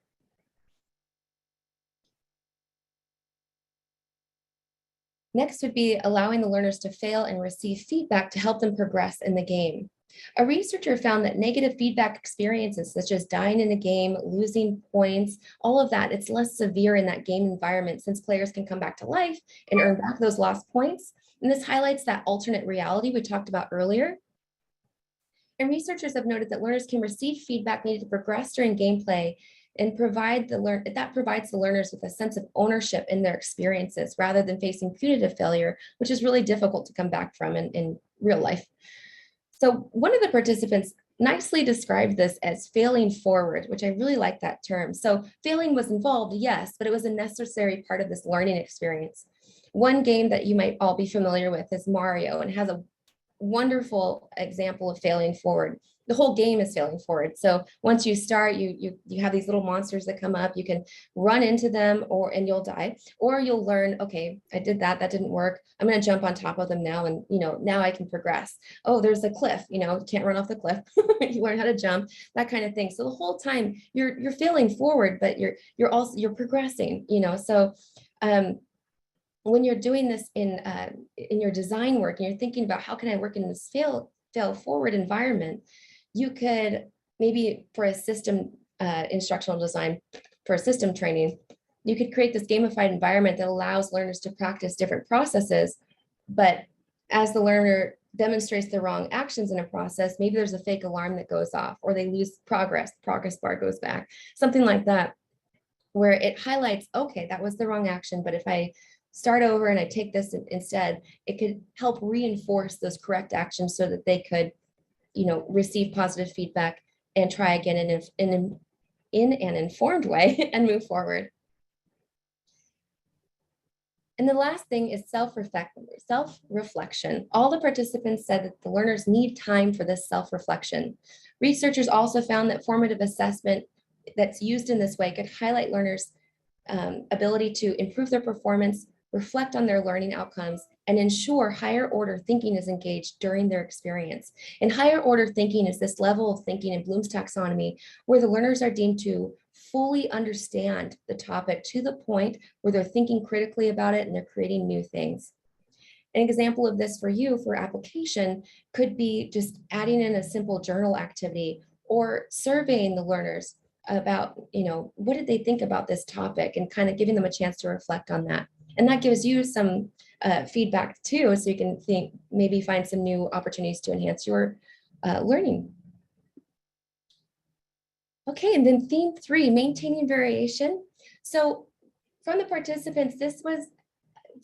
S3: Next would be allowing the learners to fail and receive feedback to help them progress in the game. A researcher found that negative feedback experiences, such as dying in a game, losing points, all of that, it's less severe in that game environment since players can come back to life and earn back those lost points. And this highlights that alternate reality we talked about earlier. And researchers have noted that learners can receive feedback needed to progress during gameplay and provides the learners with a sense of ownership in their experiences rather than facing punitive failure, which is really difficult to come back from in real life. So one of the participants nicely described this as failing forward, which I really like that term. So failing was involved, yes, but it was a necessary part of this learning experience. One game that you might all be familiar with is Mario, and has a wonderful example of failing forward. The whole game is failing forward. So once you start, you have these little monsters that come up. You can run into them, and you'll die, or you'll learn. Okay, I did that. That didn't work. I'm going to jump on top of them now, and now I can progress. Oh, there's a cliff. Can't run off the cliff. You learn how to jump, that kind of thing. So the whole time you're failing forward, but you're progressing. So. When you're doing this in your design work and you're thinking about how can I work in this fail forward environment, you could maybe for a system instructional design, for a system training, you could create this gamified environment that allows learners to practice different processes. But as the learner demonstrates the wrong actions in a process, maybe there's a fake alarm that goes off, or they lose progress, the progress bar goes back, something like that, where it highlights, okay, that was the wrong action, but if I start over and I take this instead, it could help reinforce those correct actions so that they could, receive positive feedback and try again in an informed way and move forward. And the last thing is self-reflection. All the participants said that the learners need time for this self-reflection. Researchers also found that formative assessment that's used in this way could highlight learners' ability to improve their performance, reflect on their learning outcomes, and ensure higher order thinking is engaged during their experience. And higher order thinking is this level of thinking in Bloom's taxonomy where the learners are deemed to fully understand the topic to the point where they're thinking critically about it and they're creating new things. An example of this for you for application could be just adding in a simple journal activity or surveying the learners about, what did they think about this topic and kind of giving them a chance to reflect on that. And that gives you some feedback too, so you can maybe find some new opportunities to enhance your learning. Okay, and then theme 3, maintaining variation. So from the participants, this was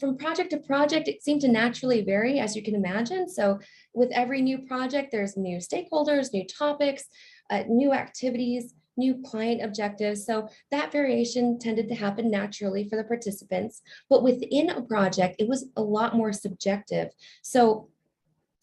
S3: from project to project, it seemed to naturally vary, as you can imagine. So with every new project, there's new stakeholders, new topics, new activities, new client objectives. So that variation tended to happen naturally for the participants, but within a project, it was a lot more subjective. So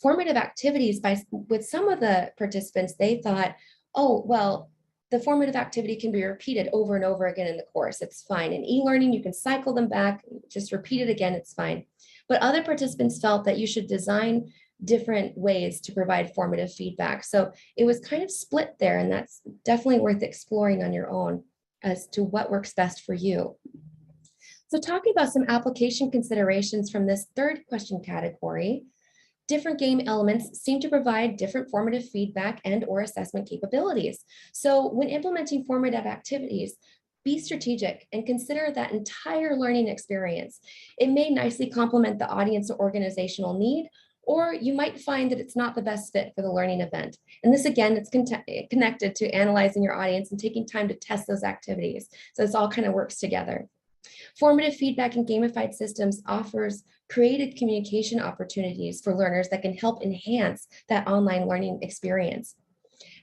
S3: formative activities with some of the participants, they thought, oh, well, the formative activity can be repeated over and over again in the course. It's fine. In e-learning, you can cycle them back, just repeat it again, it's fine. But other participants felt that you should design different ways to provide formative feedback. So it was kind of split there, and that's definitely worth exploring on your own as to what works best for you. So talking about some application considerations from this third question category, different game elements seem to provide different formative feedback and or assessment capabilities. So when implementing formative activities, be strategic and consider that entire learning experience. It may nicely complement the audience or organizational need, or you might find that it's not the best fit for the learning event. And this, again, it's connected to analyzing your audience and taking time to test those activities. So this all kind of works together. Formative feedback in gamified systems offers creative communication opportunities for learners that can help enhance that online learning experience.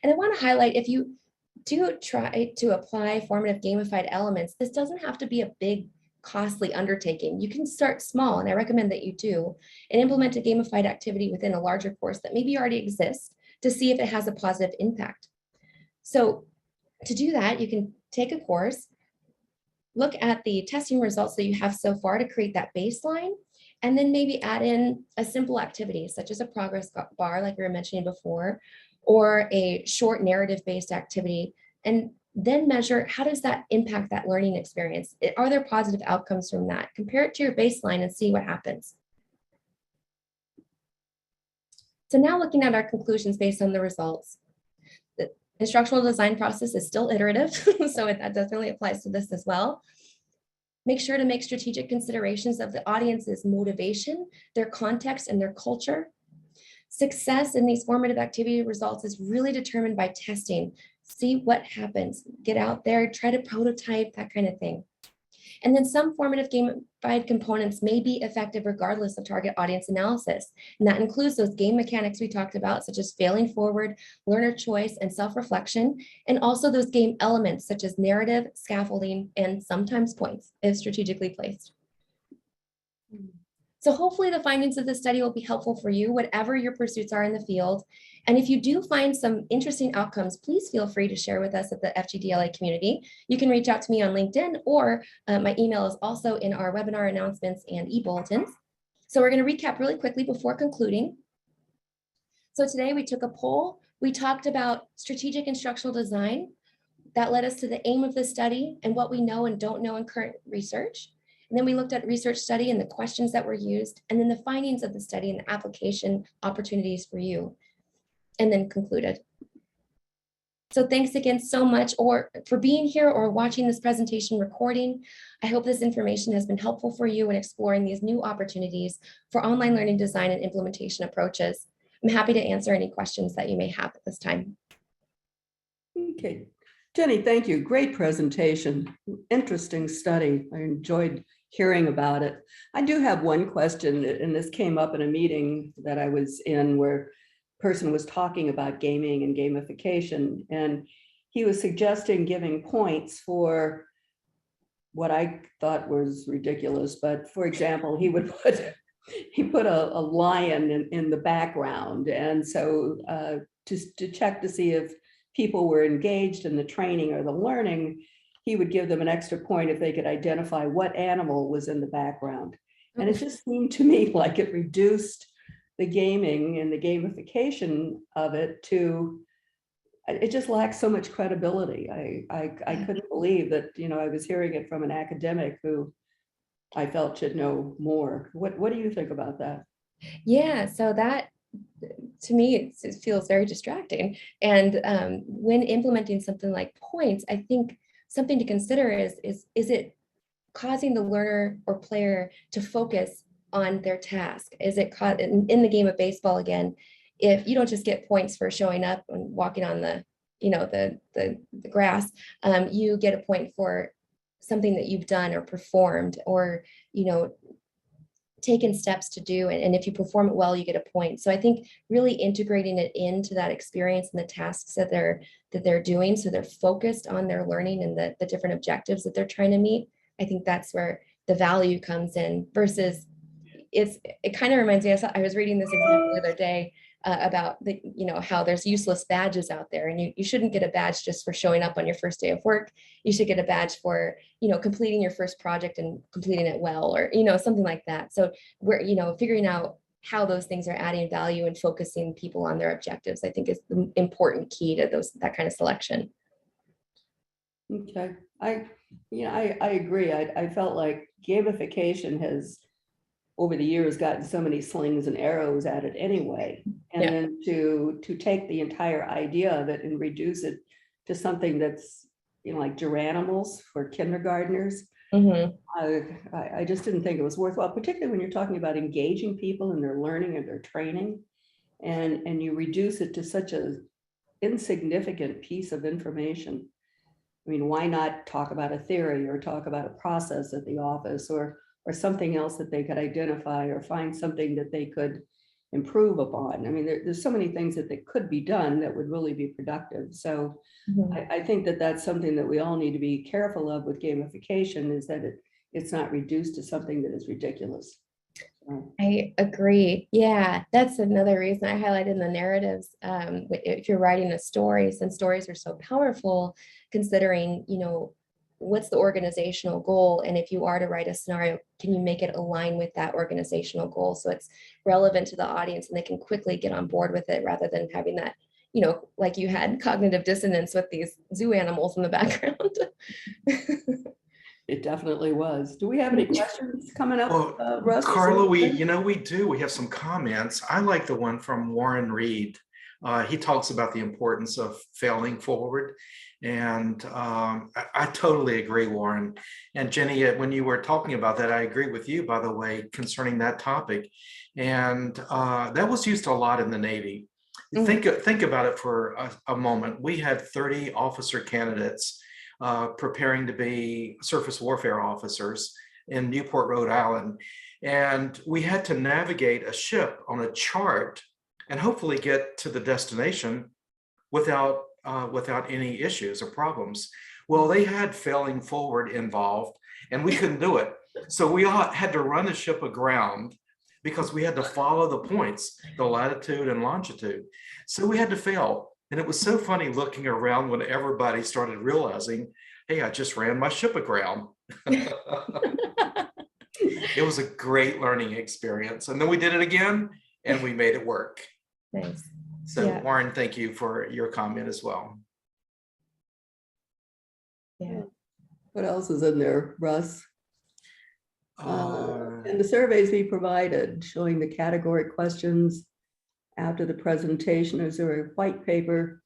S3: And I want to highlight, if you do try to apply formative gamified elements, this doesn't have to be a big, costly undertaking. You can start small, and I recommend that you do, and implement a gamified activity within a larger course that maybe already exists to see if it has a positive impact. So to do that, you can take a course, look at the testing results that you have so far to create that baseline, and then maybe add in a simple activity such as a progress bar, like we were mentioning before, or a short narrative-based activity, and then measure how does that impact that learning experience? Are there positive outcomes from that? Compare it to your baseline and see what happens. So now looking at our conclusions based on the results. The instructional design process is still iterative, so that definitely applies to this as well. Make sure to make strategic considerations of the audience's motivation, their context, and their culture. Success in these formative activity results is really determined by testing. See what happens, get out there, try to prototype, that kind of thing. And then some formative gamified components may be effective regardless of target audience analysis. And that includes those game mechanics we talked about, such as failing forward, learner choice, and self-reflection, and also those game elements such as narrative, scaffolding, and sometimes points if strategically placed. So hopefully the findings of this study will be helpful for you, whatever your pursuits are in the field. And if you do find some interesting outcomes, please feel free to share with us at the FGDLA community. You can reach out to me on LinkedIn, or my email is also in our webinar announcements and e-bulletins. So we're going to recap really quickly before concluding. So today we took a poll. We talked about strategic instructional design. That led us to the aim of the study and what we know and don't know in current research. And then we looked at research study and the questions that were used, and then the findings of the study and the application opportunities for you, and then concluded. So thanks again so much for being here or watching this presentation recording. I hope this information has been helpful for you in exploring these new opportunities for online learning design and implementation approaches. I'm happy to answer any questions that you may have at this time.
S1: Okay, Jenny, thank you. Great presentation. Interesting study. I enjoyed hearing about it. I do have one question, and this came up in a meeting that I was in where a person was talking about gaming and gamification, and he was suggesting giving points for what I thought was ridiculous, but for example, he put a lion in the background. And so to check to see if people were engaged in the training or the learning, he would give them an extra point if they could identify what animal was in the background. And it just seemed to me like it reduced the gaming and the gamification of it to, it just lacks so much credibility. I couldn't believe that, I was hearing it from an academic who I felt should know more. What do you think about that?
S3: Yeah, so that to me, it feels very distracting. And when implementing something like points, I think something to consider is it causing the learner or player to focus on their task? Is it caught in the game of baseball again? If you don't just get points for showing up and walking on the, the grass, you get a point for something that you've done or performed or, taken steps to do. And if you perform it well, you get a point. So I think really integrating it into that experience and the tasks that they're doing, so they're focused on their learning and the different objectives that they're trying to meet. I think that's where the value comes in versus it kind of reminds me, I was reading this example the other day about how there's useless badges out there, and you shouldn't get a badge just for showing up on your first day of work. You should get a badge for, completing your first project and completing it well, or, something like that. So we're, figuring out how those things are adding value and focusing people on their objectives, I think is the important key to that kind of selection.
S1: Okay, I agree. I felt like gamification has over the years gotten so many slings and arrows at it anyway. And then to take the entire idea of it and reduce it to something that's, like geranimals for kindergartners. I just didn't think it was worthwhile, particularly when you're talking about engaging people in their learning and their training, and you reduce it to such a insignificant piece of information. I mean, why not talk about a theory or talk about a process at the office or something else that they could identify or find something that they could improve upon? I mean, there's so many things that could be done that would really be productive. So I think that that's something that we all need to be careful of with gamification, is that it's not reduced to something that is ridiculous.
S3: I agree. Yeah, that's another reason I highlighted in the narratives. If you're writing a story, since stories are so powerful, considering, what's the organizational goal? And if you are to write a scenario, can you make it align with that organizational goal so it's relevant to the audience and they can quickly get on board with it, rather than having that, like you had cognitive dissonance with these zoo animals in the background.
S1: It definitely was. Do we have any questions coming up,
S2: Well,
S1: Russ?
S2: Carla, we do. We have some comments. I like the one from Warren Reed. He talks about the importance of failing forward. And I totally agree, Warren. And Jenny, when you were talking about that, I agree with you, by the way, concerning that topic. And that was used a lot in the Navy. Think about it for a moment. We had 30 officer candidates preparing to be surface warfare officers in Newport, Rhode Island. And we had to navigate a ship on a chart and hopefully get to the destination without any issues or problems. Well, they had failing forward involved, and we couldn't do it. So we all had to run the ship aground because we had to follow the points, the latitude and longitude. So we had to fail. And it was so funny looking around when everybody started realizing, hey, I just ran my ship aground. It was a great learning experience. And then we did it again and we made it work.
S3: Nice.
S2: So Warren, thank you for your comment as well.
S3: Yeah.
S1: What else is in there, Russ? And the surveys we provided showing the category questions after the presentation. Is there a white paper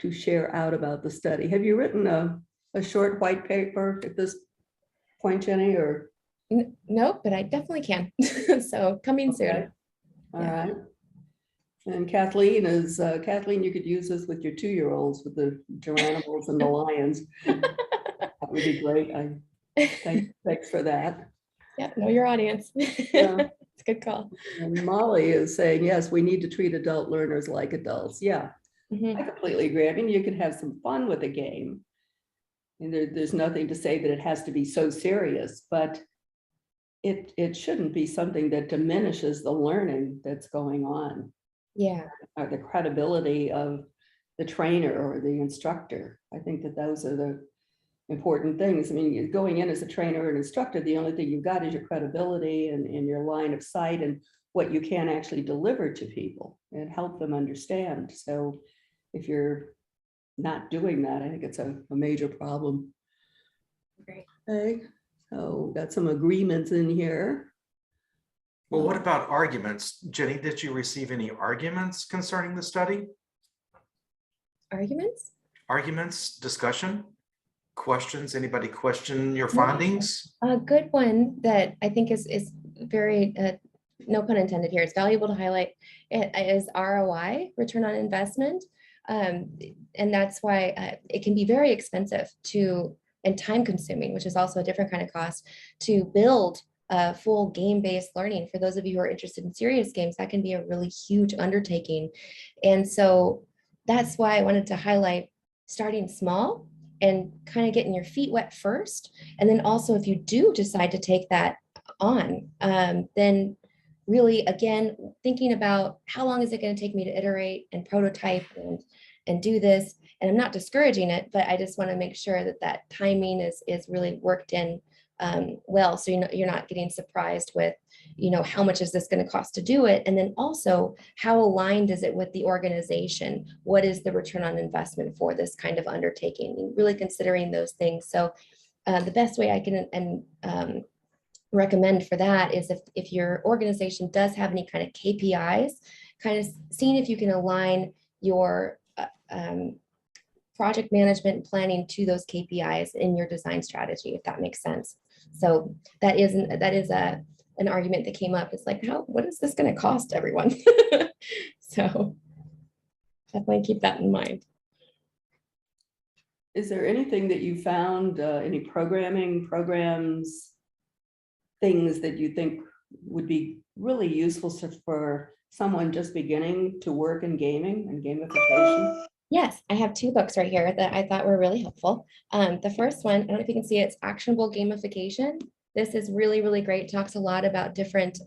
S1: to share out about the study? Have you written a short white paper at this point, Jenny, or?
S3: No, but I definitely can. So coming soon.
S1: All right. And Kathleen, you could use this with your 2-year-olds with the geranimals and the lions. That would be great. Thanks for that.
S3: Yeah, know your audience.
S1: Yeah.
S3: It's a good call.
S1: And Molly is saying, yes, we need to treat adult learners like adults. Yeah, I completely agree. I mean, you can have some fun with a game, And there's nothing to say that it has to be so serious, but it shouldn't be something that diminishes the learning that's going on,
S3: Yeah.
S1: or the credibility of the trainer or the instructor. I think that those are the important things. I mean, you're going in as a trainer or an instructor, the only thing you've got is your credibility and your line of sight and what you can actually deliver to people and help them understand. So if you're not doing that, I think it's a major problem.
S3: Great.
S1: Okay, so got some agreements in here.
S2: Well, what about arguments? Jenny, did you receive any arguments concerning the study?
S3: Arguments?
S2: Arguments, discussion, questions? Anybody question your findings?
S3: A good one that I think is very, no pun intended here, it's valuable to highlight, is ROI, return on investment. And that's why it can be very expensive and time consuming, which is also a different kind of cost, to build full game-based learning. For those of you who are interested in serious games, that can be a really huge undertaking. And so that's why I wanted to highlight starting small and kind of getting your feet wet first. And then also, if you do decide to take that on, then really, again, thinking about how long is it going to take me to iterate and prototype and do this. And I'm not discouraging it, but I just want to make sure that that timing is really worked in well, so you're not getting surprised with, how much is this going to cost to do it? And then also, how aligned is it with the organization? What is the return on investment for this kind of undertaking? And really considering those things. So the best way I can recommend for that is if your organization does have any kind of KPIs, kind of seeing if you can align your project management and planning to those KPIs in your design strategy, if that makes sense. So that is an argument that came up. It's like, what is this going to cost everyone? So definitely keep that in mind.
S1: Is there anything that you found, any programs, things that you think would be really useful for someone just beginning to work in gaming and gamification?
S3: Yes, I have 2 books right here that I thought were really helpful. The first one, I don't know if you can see it, it's Actionable Gamification. This is really, really great. It talks a lot about different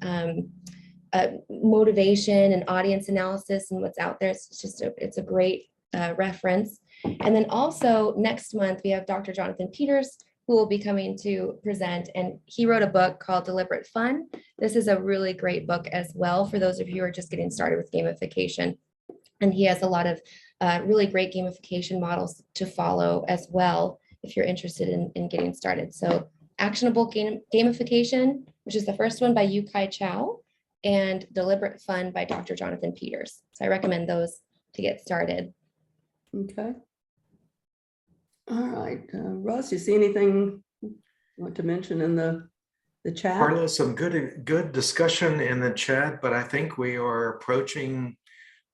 S3: motivation and audience analysis and what's out there. It's a great reference. And then also next month, we have Dr. Jonathan Peters, who will be coming to present, and he wrote a book called Deliberate Fun. This is a really great book as well for those of you who are just getting started with gamification. And he has a lot of really great gamification models to follow as well, if you're interested in getting started. So Actionable Gamification, which is the first one by Yu-Kai Chow, and Deliberate Fun by Dr. Jonathan Peters. So I recommend those to get started.
S1: Okay. All right, Russ, you see anything you want to mention in the chat?
S2: Carla, some good discussion in the chat, but I think we are approaching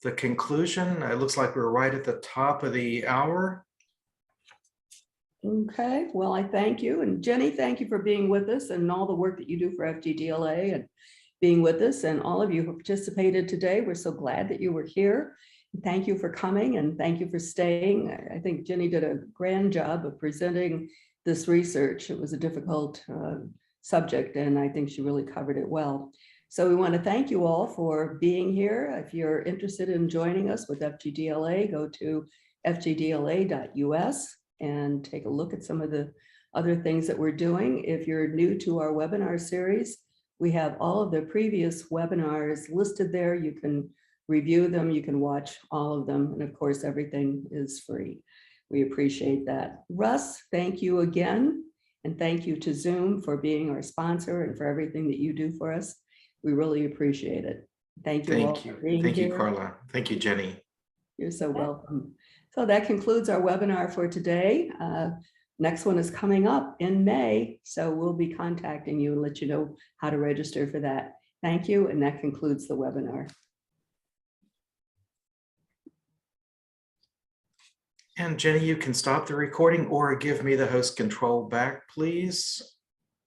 S2: the conclusion. It looks like we're right at the top of the hour.
S1: Okay, well, I thank you. And Jenny, thank you for being with us and all the work that you do for FGDLA and being with us, and all of you who participated today. We're so glad that you were here. Thank you for coming and thank you for staying. I think Jenny did a grand job of presenting this research. It was a difficult subject, and I think she really covered it well. So we want to thank you all for being here. If you're interested in joining us with FGDLA, go to fgdla.us and take a look at some of the other things that we're doing. If you're new to our webinar series, we have all of the previous webinars listed there. You can review them, you can watch all of them, and of course, everything is free. We appreciate that. Russ, thank you again, and thank you to Zoom for being our sponsor and for everything that you do for us. We really appreciate it. Thank you all for being
S2: Thank you,
S1: here.
S2: Carla. Thank you, Jenny.
S1: You're so welcome. So that concludes our webinar for today. Next one is coming up in May, so we'll be contacting you and let you know how to register for that. Thank you, and that concludes the webinar.
S2: And Jenny, you can stop the recording or give me the host control back, please.